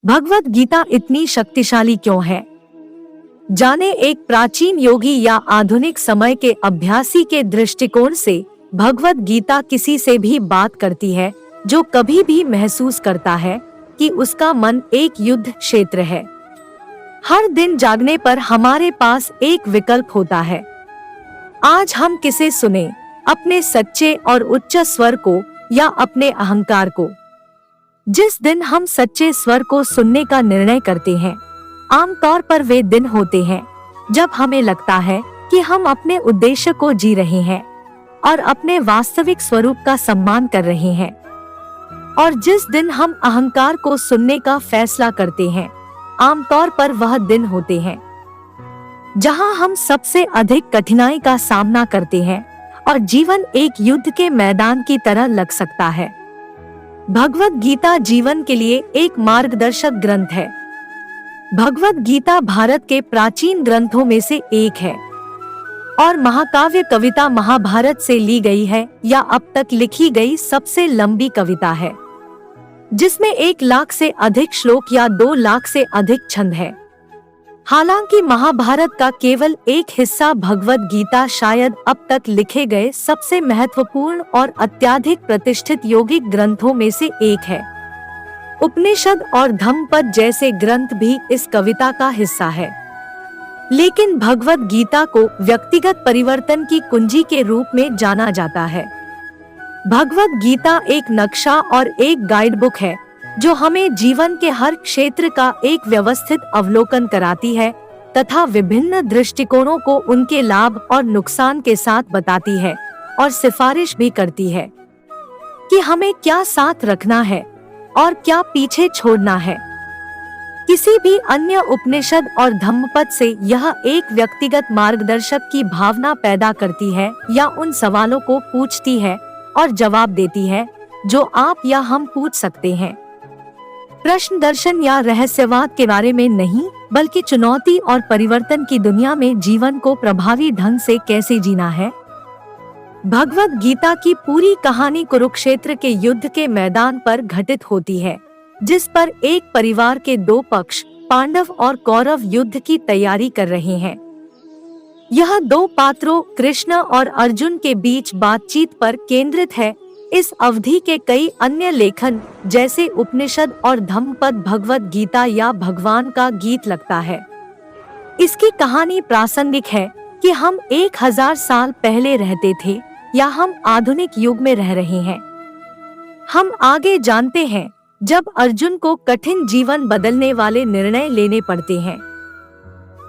भगवद गीता इतनी शक्तिशाली क्यों है? जाने एक प्राचीन योगी या आधुनिक समय के अभ्यासी के दृष्टिकोण से भगवद गीता किसी से भी बात करती है जो कभी भी महसूस करता है कि उसका मन एक युद्ध क्षेत्र है। हर दिन जागने पर हमारे पास एक विकल्प होता है। आज हम किसे सुने, अपने सच्चे और उच्च स्वर को या अपने अहंकार को? जिस दिन हम सच्चे स्वर को सुनने का निर्णय करते हैं, आमतौर पर वे दिन होते हैं जब हमें लगता है कि हम अपने उद्देश्य को जी रहे हैं और अपने वास्तविक स्वरूप का सम्मान कर रहे हैं। और जिस दिन हम अहंकार को सुनने का फैसला करते हैं, आमतौर पर वह दिन होते हैं जहां हम सबसे अधिक कठिनाई का सामना करते हैं और जीवन एक युद्ध के मैदान की तरह लग सकता है। भगवद गीता जीवन के लिए एक मार्गदर्शक ग्रंथ है। भगवद गीता भारत के प्राचीन ग्रंथों में से एक है और महाकाव्य कविता महाभारत से ली गई है या अब तक लिखी गई सबसे लंबी कविता है, जिसमें 1 लाख से अधिक श्लोक या 2 लाख से अधिक छंद है। हालांकि महाभारत का केवल एक हिस्सा भगवद गीता शायद अब तक लिखे गए सबसे महत्वपूर्ण और अत्यधिक प्रतिष्ठित योगिक ग्रंथों में से एक है। उपनिषद और धम्मपद जैसे ग्रंथ भी इस कविता का हिस्सा है, लेकिन भगवद गीता को व्यक्तिगत परिवर्तन की कुंजी के रूप में जाना जाता है। भगवद गीता एक नक्शा और एक गाइडबुक है जो हमें जीवन के हर क्षेत्र का एक व्यवस्थित अवलोकन कराती है तथा विभिन्न दृष्टिकोणों को उनके लाभ और नुकसान के साथ बताती है और सिफारिश भी करती है कि हमें क्या साथ रखना है और क्या पीछे छोड़ना है। किसी भी अन्य उपनिषद और धम्मपद से यह एक व्यक्तिगत मार्गदर्शक की भावना पैदा करती है या उन सवालों को पूछती है और जवाब देती है जो आप या हम पूछ सकते हैं। प्रश्न दर्शन या रहस्यवाद के बारे में नहीं, बल्कि चुनौती और परिवर्तन की दुनिया में जीवन को प्रभावी ढंग से कैसे जीना है। भगवद गीता की पूरी कहानी कुरुक्षेत्र के युद्ध के मैदान पर घटित होती है, जिस पर एक परिवार के 2 पक्ष पांडव और कौरव युद्ध की तैयारी कर रहे हैं। यह 2 पात्रों कृष्ण और अर्जुन के बीच बातचीत पर केंद्रित है। इस अवधि के कई अन्य लेखन जैसे उपनिषद और धम्मपद भगवद गीता या भगवान का गीत लगता है। इसकी कहानी प्रासंगिक है कि हम 1000 साल पहले रहते थे या हम आधुनिक युग में रह रहे हैं। हम आगे जानते हैं जब अर्जुन को कठिन जीवन बदलने वाले निर्णय लेने पड़ते हैं,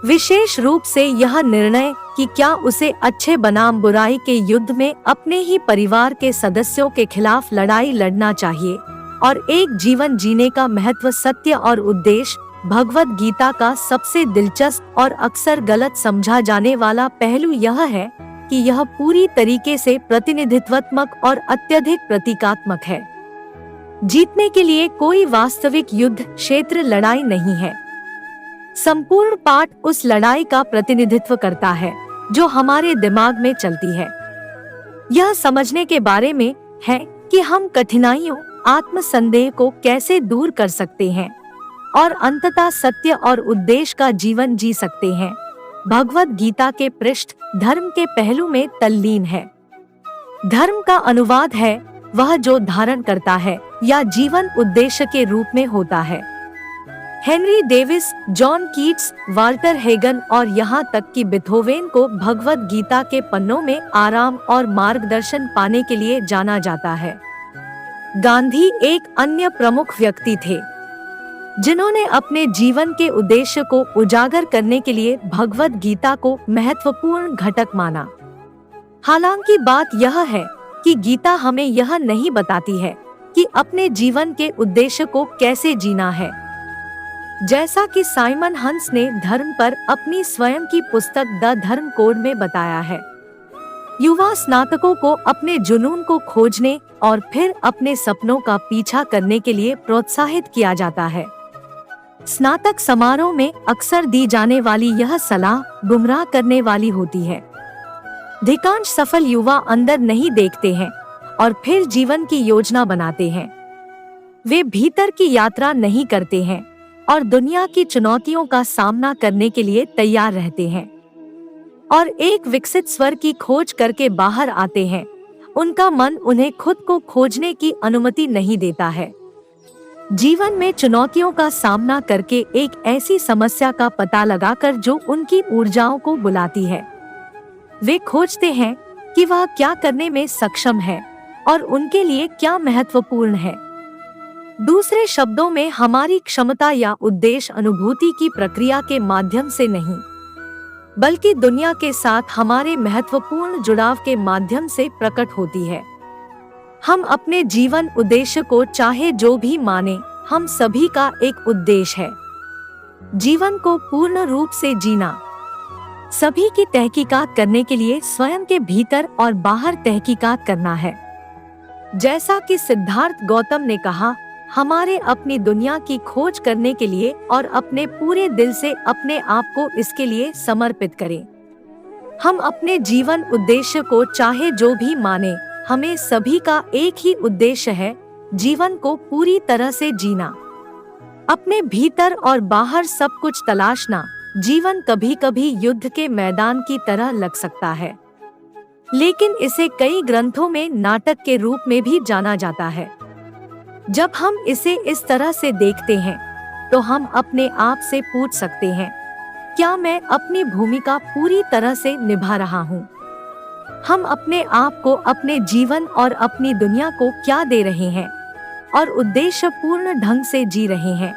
विशेष रूप से यह निर्णय कि क्या उसे अच्छे बनाम बुराई के युद्ध में अपने ही परिवार के सदस्यों के खिलाफ लड़ाई लड़ना चाहिए और एक जीवन जीने का महत्व, सत्य और उद्देश्य। भगवद गीता का सबसे दिलचस्प और अक्सर गलत समझा जाने वाला पहलू यह है कि यह पूरी तरीके से प्रतिनिधित्वात्मक और अत्यधिक प्रतीकात्मक है। जीतने के लिए कोई वास्तविक युद्ध क्षेत्र लड़ाई नहीं है। संपूर्ण पाठ उस लड़ाई का प्रतिनिधित्व करता है जो हमारे दिमाग में चलती है। यह समझने के बारे में है कि हम कठिनाइयों, आत्मसंदेह को कैसे दूर कर सकते हैं और अंततः सत्य और उद्देश्य का जीवन जी सकते हैं। भगवद गीता के पृष्ठ धर्म के पहलू में तल्लीन है। धर्म का अनुवाद है वह जो धारण करता है या जीवन उद्देश्य के रूप में होता है। Henry Davis, John Keats, Walter Hagin और यहाँ तक कि बीथोवेन को भगवद गीता के पन्नों में आराम और मार्गदर्शन पाने के लिए जाना जाता है। गांधी एक अन्य प्रमुख व्यक्ति थे जिन्होंने अपने जीवन के उद्देश्य को उजागर करने के लिए भगवद गीता को महत्वपूर्ण घटक माना। हालांकि बात यह है कि गीता हमें यह नहीं बताती है कि अपने जीवन के उद्देश्य को कैसे जीना है। जैसा कि साइमन हंस ने धर्म पर अपनी स्वयं की पुस्तक द धर्म कोड में बताया है, युवा स्नातकों को अपने जुनून को खोजने और फिर अपने सपनों का पीछा करने के लिए प्रोत्साहित किया जाता है। स्नातक समारोह में अक्सर दी जाने वाली यह सलाह गुमराह करने वाली होती है। अधिकांश सफल युवा अंदर नहीं देखते हैं और फिर जीवन की योजना बनाते हैं। वे भीतर की यात्रा नहीं करते हैं, और दुनिया की चुनौतियों का सामना करने के लिए तैयार रहते हैं और एक विकसित स्वर की खोज करके बाहर आते हैं। उनका मन उन्हें खुद को खोजने की अनुमति नहीं देता है। जीवन में चुनौतियों का सामना करके एक ऐसी समस्या का पता लगाकर जो उनकी ऊर्जाओं को बुलाती है, वे खोजते हैं कि वह क्या करने में सक्षम है और उनके लिए क्या महत्वपूर्ण है। दूसरे शब्दों में, हमारी क्षमता या उद्देश्य अनुभूति की प्रक्रिया के माध्यम से नहीं, बल्कि दुनिया के साथ हमारे महत्वपूर्ण जुड़ाव के माध्यम से प्रकट होती है। हम अपने जीवन उद्देश्य को चाहे जो भी माने, हम सभी का एक उद्देश्य है, जीवन को पूर्ण रूप से जीना। सभी की तहकीकात करने के लिए स्वयं के भीतर और बाहर तहकीकात करना है। जैसा कि सिद्धार्थ गौतम ने कहा, हमारे अपनी दुनिया की खोज करने के लिए और अपने पूरे दिल से अपने आप को इसके लिए समर्पित करें। हम अपने जीवन उद्देश्य को चाहे जो भी माने, हमें सभी का एक ही उद्देश्य है, जीवन को पूरी तरह से जीना। अपने भीतर और बाहर सब कुछ तलाशना। जीवन कभी कभी युद्ध के मैदान की तरह लग सकता है, लेकिन इसे कई ग्रंथों में नाटक के रूप में भी जाना जाता है। जब हम इसे इस तरह से देखते हैं, तो हम अपने आप से पूछ सकते हैं, क्या मैं अपनी भूमिका पूरी तरह से निभा रहा हूँ? हम अपने आप को, अपने जीवन और अपनी दुनिया को क्या दे रहे हैं और उद्देश्य पूर्ण ढंग से जी रहे हैं?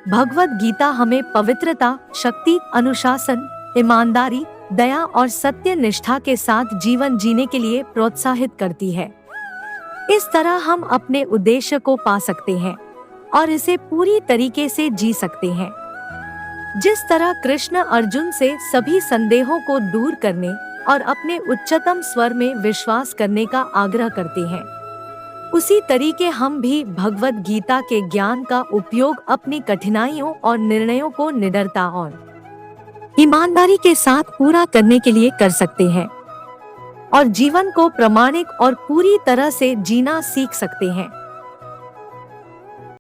भगवद गीता हमें पवित्रता, शक्ति, अनुशासन, ईमानदारी, दया और सत्य निष्ठा के साथ जीवन जीने के लिए प्रोत्साहित करती है। इस तरह हम अपने उद्देश्य को पा सकते हैं और इसे पूरी तरीके से जी सकते हैं। जिस तरह कृष्ण अर्जुन से सभी संदेहों को दूर करने और अपने उच्चतम स्वर में विश्वास करने का आग्रह करते हैं, उसी तरीके हम भी भगवद गीता के ज्ञान का उपयोग अपनी कठिनाइयों और निर्णयों को निडरता और ईमानदारी के साथ पूरा करने के लिए कर सकते हैं और जीवन को प्रामाणिक और पूरी तरह से जीना सीख सकते हैं।